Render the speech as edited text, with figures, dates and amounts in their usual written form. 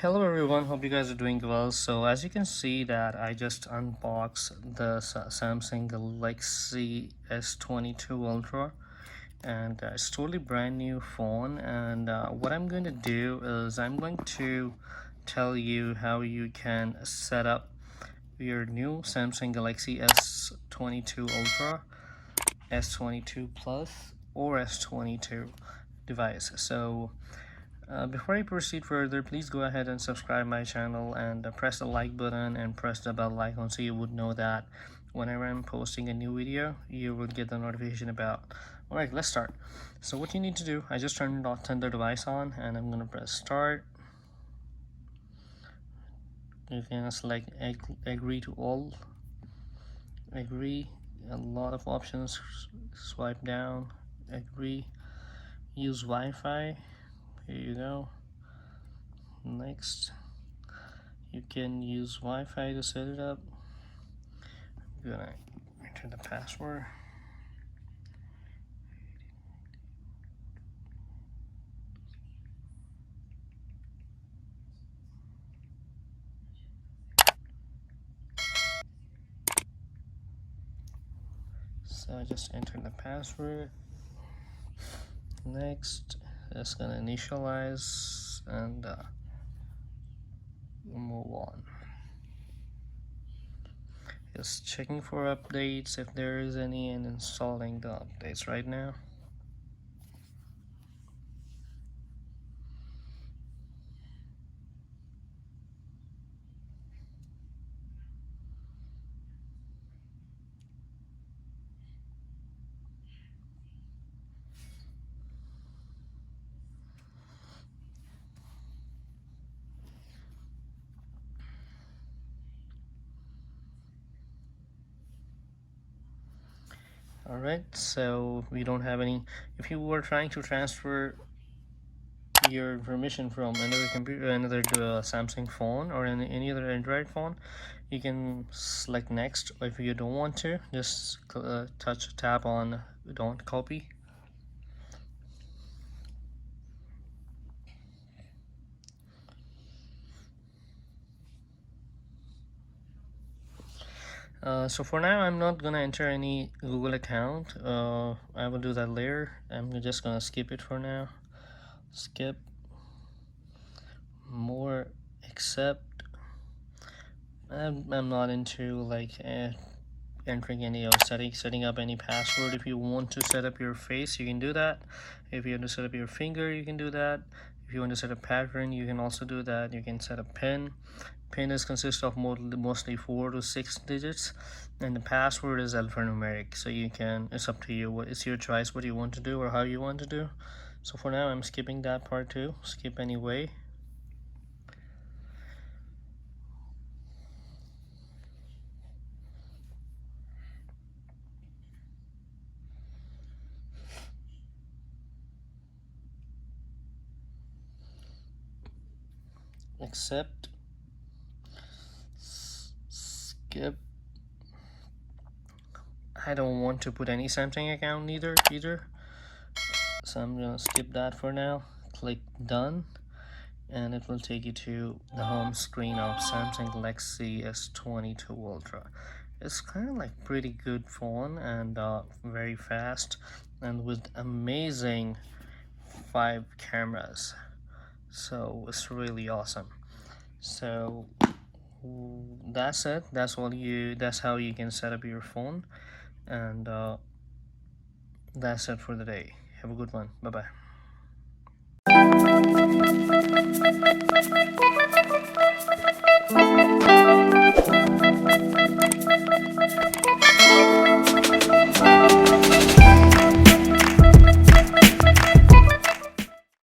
Hello everyone, hope you guys are doing well. So as you can see that I just unboxed the Samsung Galaxy S22 Ultra, and it's totally brand new phone. And what I'm going to do is I'm going to tell you how you can set up your new Samsung Galaxy S22 Ultra, S22 Plus, or S22 device. So before I proceed further, please go ahead and subscribe my channel and press the like button and press the bell icon so you would know that whenever I'm posting a new video, you will get the notification about. Alright, let's start. So what you need to do, I just turned the device on and I'm going to press start. You can select agree to all, agree, a lot of options, swipe down, agree, use Wi-Fi, here you go, next. You can use Wi-Fi to set it up. I'm gonna enter the password. So I just enter the password. Next, it's gonna initialize and move on. Just checking for updates if there is any and installing the updates right now. Alright, so we don't have any. If you were trying to transfer your information from another computer, another Samsung phone or any other Android phone, you can select next. Or if you don't want to, just tap on don't copy. So for now I'm not gonna enter any Google account. I will do that later. I'm just gonna skip it for now. Skip, more, accept. I'm not into like entering any or setting up any password. If you want to set up your face, you can do that. If you want to set up your finger, you can do that. If you want to set a pattern, you can also do that. You can set a pin. Pin is consists of mostly 4 to 6 digits, and the password is alphanumeric. So you can, it's up to you. It's your choice what you want to do or how you want to do. So for now, I'm skipping that part too. Skip anyway. Accept, skip. I don't want to put any Samsung account either, so I'm gonna skip that for now. Click done, and it will take you to the home screen of Samsung Galaxy S22 Ultra. It's kind of like pretty good phone and very fast and with amazing 5 cameras, so it's really awesome. So that's it. That's how you can set up your phone, and that's it for the day. Have a good one. Bye bye.